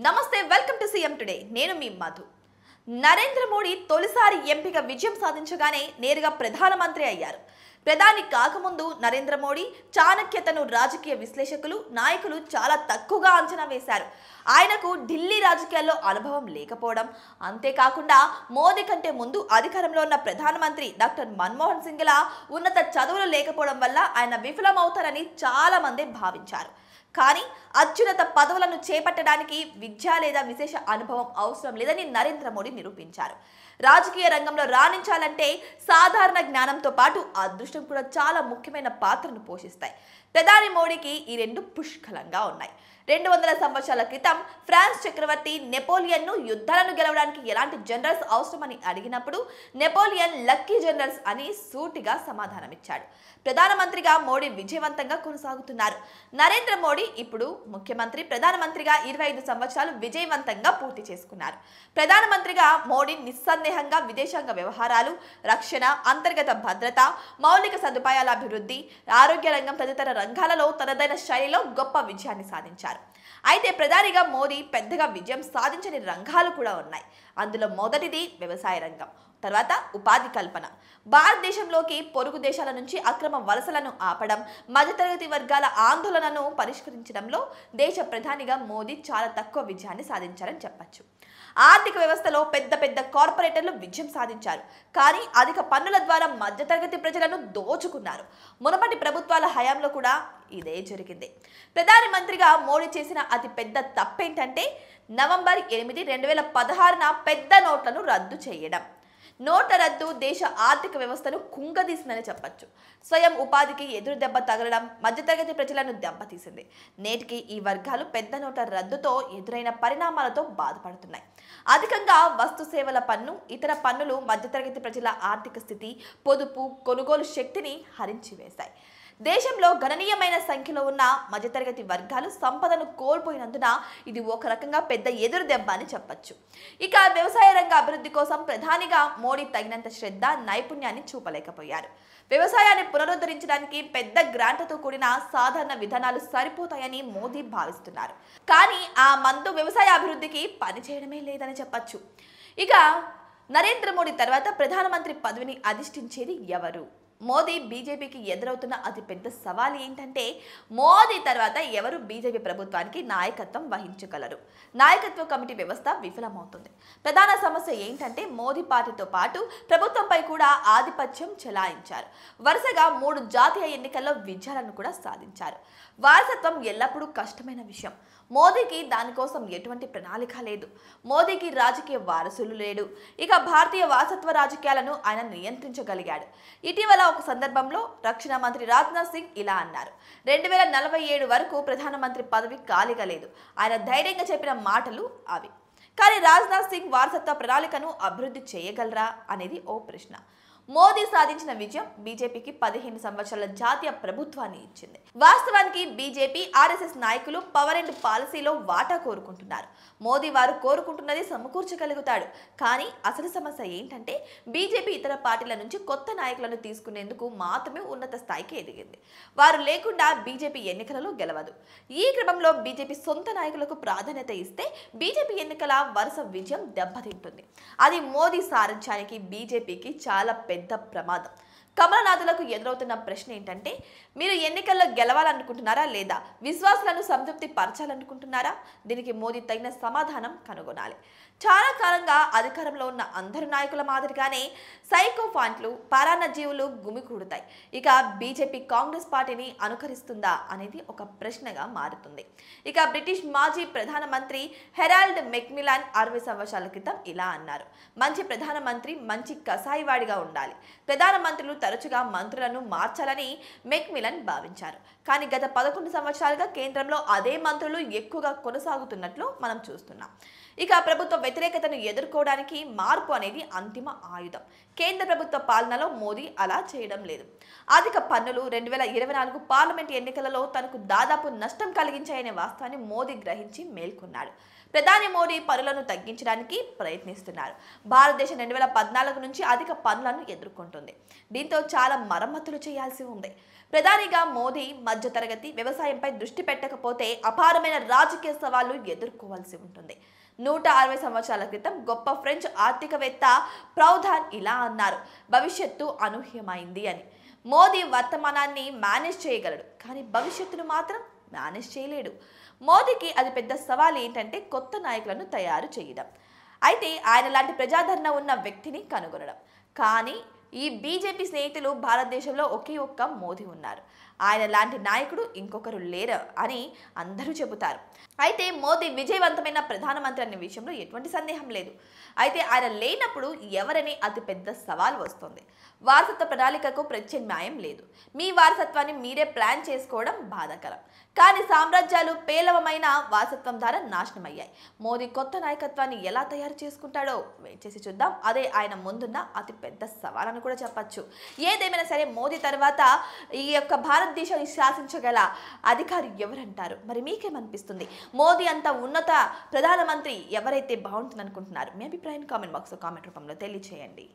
నమస్తే welcome to CM today నేను మీ మధు నరేంద్ర మోడీ తొలిసారి ఎంపిక విజయం సాధించగానే నేరుగా ప్రధానమంత్రి అయ్యారు. ప్రధాని కాకముందు నరేంద్ర మోడీ చాణక్యతను రాజకీయ విశ్లేషకులు నాయకులు చాలా తక్కువగా అంచనా వేశారు. ఆయనకు ఢిల్లీ రాజకీయాల్లో అనుభవం లేకపోవడం, అంతేకాకుండా మోదీ కంటే ముందు అధికారంలో ఉన్న ప్రధానమంత్రి డాక్టర్ మన్మోహన్ సింగ్లా ఉన్నత చదువులు లేకపోవడం వల్ల ఆయన విఫలమవుతారని చాలా మంది భావించారు. కానీ అత్యున్నత పదవులను చేపట్టడానికి విద్య లేదా విశేష అనుభవం అవసరం లేదని నరేంద్ర మోడీ నిరూపించారు. రాజకీయ రంగంలో రాణించాలంటే సాధారణ జ్ఞానంతో పాటు అదృష్టం కూడా చాలా ముఖ్యమైన పాత్రను పోషిస్తాయి. ప్రధాని మోడీకి ఈ రెండు పుష్కలంగా ఉన్నాయి. 200 సంవత్సరాల క్రితం ఫ్రాన్స్ చక్రవర్తి నెపోలియన్ను యుద్ధాలను గెలవడానికి ఎలాంటి జనరల్స్ అవసరమని అడిగినప్పుడు నెపోలియన్ లక్కీ జనరల్స్ అని సూటిగా సమాధానమిచ్చాడు. ప్రధానమంత్రిగా మోడీ విజయవంతంగా కొనసాగుతున్నారు. నరేంద్ర మోడీ ఇప్పుడు ముఖ్యమంత్రి, ప్రధానమంత్రిగా 25 సంవత్సరాలు విజయవంతంగా పూర్తి చేసుకున్నారు. ప్రధానమంత్రిగా మోడీ నిస్సందేహంగా విదేశాంగ వ్యవహారాలు, రక్షణ, అంతర్గత భద్రత, మౌలిక సదుపాయాల అభివృద్ధి, ఆరోగ్య రంగం తదితర రంగాలలో తనదైన శైలిలో గొప్ప విజయాన్ని సాధించారు. అయితే ప్రధానిగా మోదీ పెద్దగా విజయం సాధించని రంగాలు కూడా ఉన్నాయి. అందులో మొదటిది వ్యవసాయ రంగం, తర్వాత ఉపాధి కల్పన. భారతదేశంలోకి పొరుగు దేశాల నుంచి అక్రమ వలసలను ఆపడం, మధ్యతరగతి వర్గాల ఆందోళనను పరిష్కరించడంలో దేశ ప్రధానిగా మోదీ చాలా తక్కువ విజయాన్ని సాధించారని చెప్పచ్చు. ఆర్థిక వ్యవస్థలో పెద్ద పెద్ద కార్పొరేటర్లు విజయం సాధించారు, కానీ అధిక పన్నుల ద్వారా మధ్యతరగతి ప్రజలను దోచుకున్నారు. మునుపటి ప్రభుత్వాల హయాంలో కూడా ఇదే జరిగింది. ప్రధాని మంత్రిగా మోడీ చేసిన అతి పెద్ద తప్పేంటంటే నవంబర్ 8, 2016న పెద్ద నోట్లను రద్దు చేయడం. నోట్ల రద్దు దేశ ఆర్థిక వ్యవస్థను కుంగదీసిందని చెప్పచ్చు. స్వయం ఉపాధికి ఎదురు దెబ్బ తగలడం మధ్యతరగతి ప్రజలను దెబ్బతీసింది. నేటికి ఈ వర్గాలు పెద్ద నోట్ల రద్దుతో ఎదురైన పరిణామాలతో బాధపడుతున్నాయి. అధికంగా వస్తు సేవల పన్ను, ఇతర పన్నులు మధ్యతరగతి ప్రజల ఆర్థిక స్థితి, పొదుపు, కొనుగోలు శక్తిని హరించివేశాయి. దేశంలో గణనీయమైన సంఖ్యలో ఉన్న మధ్యతరగతి వర్గాలు సంపదను కోల్పోయినందున ఇది ఒక రకంగా పెద్ద ఎదురు దెబ్బ అని చెప్పచ్చు. ఇక వ్యవసాయ రంగ అభివృద్ధి కోసం ప్రధానిగా మోడీ తగినంత శ్రద్ధ, నైపుణ్యాన్ని చూపలేకపోయారు. వ్యవసాయాన్ని పునరుద్ధరించడానికి పెద్ద గ్రాంట్లతో కూడిన సాధారణ విధానాలు సరిపోతాయని మోదీ భావిస్తున్నారు. కానీ ఆ మందు వ్యవసాయ అభివృద్ధికి పనిచేయడమే లేదని చెప్పచ్చు. ఇక నరేంద్ర మోడీ తర్వాత ప్రధానమంత్రి పదవిని అధిష్ఠించేది ఎవరు? మోదీ బీజేపీకి ఎదురవుతున్న అతిపెద్ద సవాల్ ఏంటంటే మోదీ తర్వాత ఎవరు బీజేపీ ప్రభుత్వానికి నాయకత్వం వహించగలరు? నాయకత్వ కమిటీ వ్యవస్థ విఫలమవుతుంది. ప్రధాన సమస్య ఏంటంటే మోదీ పార్టీతో పాటు ప్రభుత్వంపై కూడా ఆధిపత్యం చెలాయించారు. వరుసగా 3 జాతీయ ఎన్నికల్లో విజయాలను కూడా సాధించారు. వారసత్వం ఎల్లప్పుడూ కష్టమైన విషయం. మోదీకి దానికోసం ఎటువంటి ప్రణాళిక లేదు. మోదీకి రాజకీయ వారసులు లేడు. ఇక భారతీయ వారసత్వ రాజకీయాలను ఆయన నియంత్రించగలిగాడు. ఇటీవల ఒక సందర్భంలో రక్షణ మంత్రి రాజ్నాథ్ సింగ్ ఇలా అన్నారు: 2047 వరకు ప్రధానమంత్రి పదవి ఖాళీగా లేదు. ఆయన ధైర్యంగా చెప్పిన మాటలు అవి. కానీ రాజ్నాథ్ సింగ్ వారసత్వ ప్రణాళికను అభివృద్ధి చేయగలరా అనేది ఓ ప్రశ్న. మోదీ సాధించిన విజయం బీజేపీకి 15 సంవత్సరాల జాతీయ ప్రభుత్వాన్ని ఇచ్చింది. వాస్తవానికి బీజేపీ, ఆర్ఎస్ఎస్ నాయకులు పవర్ అండ్ పాలసీలో వాటా కోరుకుంటున్నారు. మోదీ వారు కోరుకుంటున్నది సమకూర్చగలుగుతాడు. కానీ అసలు సమస్య ఏంటంటే బీజేపీ ఇతర పార్టీల నుంచి కొత్త నాయకులను తీసుకునేందుకు మాత్రమే ఉన్నత స్థాయికి ఎదిగింది. వారు లేకుండా బీజేపీ ఎన్నికలలో గెలవదు. ఈ క్రమంలో బీజేపీ సొంత నాయకులకు ప్రాధాన్యత ఇస్తే బీజేపీ ఎన్నికల వరుస విజయం దెబ్బతింటుంది. అది మోదీ సారథ్యానికి బీజేపీకి చాలా పెద్ద ప్రమాదం. కమలనాథులకు ఎదురవుతున్న ప్రశ్న ఏంటంటే మీరు ఎన్నికల్లో గెలవాలనుకుంటున్నారా లేదా విశ్వాసులను సంతృప్తి పరచాలనుకుంటున్నారా? దీనికి మోదీ తగిన సమాధానం కనుగొనాలి. చాలా కాలంగా అధికారంలో ఉన్న అందరు నాయకుల మాదిరిగానే సైకోఫాంట్లు, పరాన్న జీవులు గుమికూడుతాయి. ఇక బీజేపీ కాంగ్రెస్ పార్టీని అనుకరిస్తుందా అనేది ఒక ప్రశ్నగా మారుతుంది. ఇక బ్రిటిష్ మాజీ ప్రధానమంత్రి హెరాల్డ్ మెక్మిలాన్ 60 సంవత్సరాల క్రితం ఇలా అన్నారు: మంచి ప్రధానమంత్రి మంచి కసాయివాడిగా ఉండాలి. ప్రధానమంత్రులు తరచుగా మంత్రులను మార్చాలని మెక్మిలన్ భావించారు. కానీ గత 11 సంవత్సరాలుగా కేంద్రంలో అదే మంత్రులు ఎక్కువగా కొనసాగుతున్నట్లు మనం చూస్తున్నాం. ఇక ప్రభుత్వ వ్యతిరేకతను ఎదుర్కోవడానికి మార్పు అనేది అంతిమ ఆయుధం. కేంద్ర ప్రభుత్వ పాలనలో మోదీ అలా చేయడం లేదు. అధిక పన్నులు 2024 పార్లమెంట్ ఎన్నికలలో తనకు దాదాపు నష్టం కలిగించాయనే వాస్తవాన్ని మోదీ గ్రహించి మేల్కొన్నాడు. ప్రధాని మోడీ పనులను తగ్గించడానికి ప్రయత్నిస్తున్నారు. భారతదేశం 2014 నుంచి అధిక పనులను ఎదుర్కొంటుంది. దీంతో చాలా మరమ్మతులు చేయాల్సి ఉంది. ప్రధానిగా మోదీ మధ్యతరగతి వ్యవసాయంపై దృష్టి పెట్టకపోతే అపారమైన రాజకీయ సవాళ్లు ఎదుర్కోవాల్సి ఉంటుంది. 160 సంవత్సరాల క్రితం గొప్ప ఫ్రెంచ్ ఆర్థికవేత్త ప్రౌధాన్ ఇలా అన్నారు: భవిష్యత్తు అనూహ్యమైంది అని. మోదీ వర్తమానాన్ని మేనేజ్ చేయగలడు, కానీ భవిష్యత్తును మాత్రం మేనేజ్ చేయలేడు. మోదీకి అది పెద్ద సవాల్ ఏంటంటే కొత్త నాయకులను తయారు చేయడం. అయితే ఆయన లాంటి ప్రజాదరణ ఉన్న వ్యక్తిని కనుగొనడం. కానీ ఈ బీజేపీ స్నేహితులు భారతదేశంలో ఒకే ఒక్క మోదీ ఉన్నారు. ఆయన లాంటి నాయకుడు ఇంకొకరు లేరు అని అందరూ చెబుతారు. అయితే మోదీ విజయవంతమైన ప్రధానమంత్రి అనే విషయంలో ఎటువంటి సందేహం లేదు. అయితే ఆయన లేనప్పుడు ఎవరనే అతి పెద్ద సవాల్ వస్తుంది. వారసత్వ ప్రణాళికకు ప్రత్యామ్నాయం లేదు. మీ వారసత్వాన్ని మీరే ప్లాన్ చేసుకోవడం బాధాకరం. కానీ సామ్రాజ్యాలు పేలవమైన వారసత్వం ద్వారా నాశనమయ్యాయి. మోదీ కొత్త నాయకత్వాన్ని ఎలా తయారు చేసుకుంటాడో వెయిట్ చేసి చూద్దాం. అదే ఆయన ముందున్న అతి పెద్ద సవాల్ అని కూడా చెప్పచ్చు. ఏదేమైనా సరే మోదీ తర్వాత ఈ యొక్క భారతదేశాన్ని శాసించగల అధికారి ఎవరంటారు? మరి మీకేమనిపిస్తుంది? మోదీ అంత ఉన్నత ప్రధానమంత్రి ఎవరైతే బాగుంటుంది అనుకుంటున్నారు? మీ అభిప్రాయాన్ని కామెంట్ బాక్స్లో కామెంట్ రూపంలో తెలియజేయండి.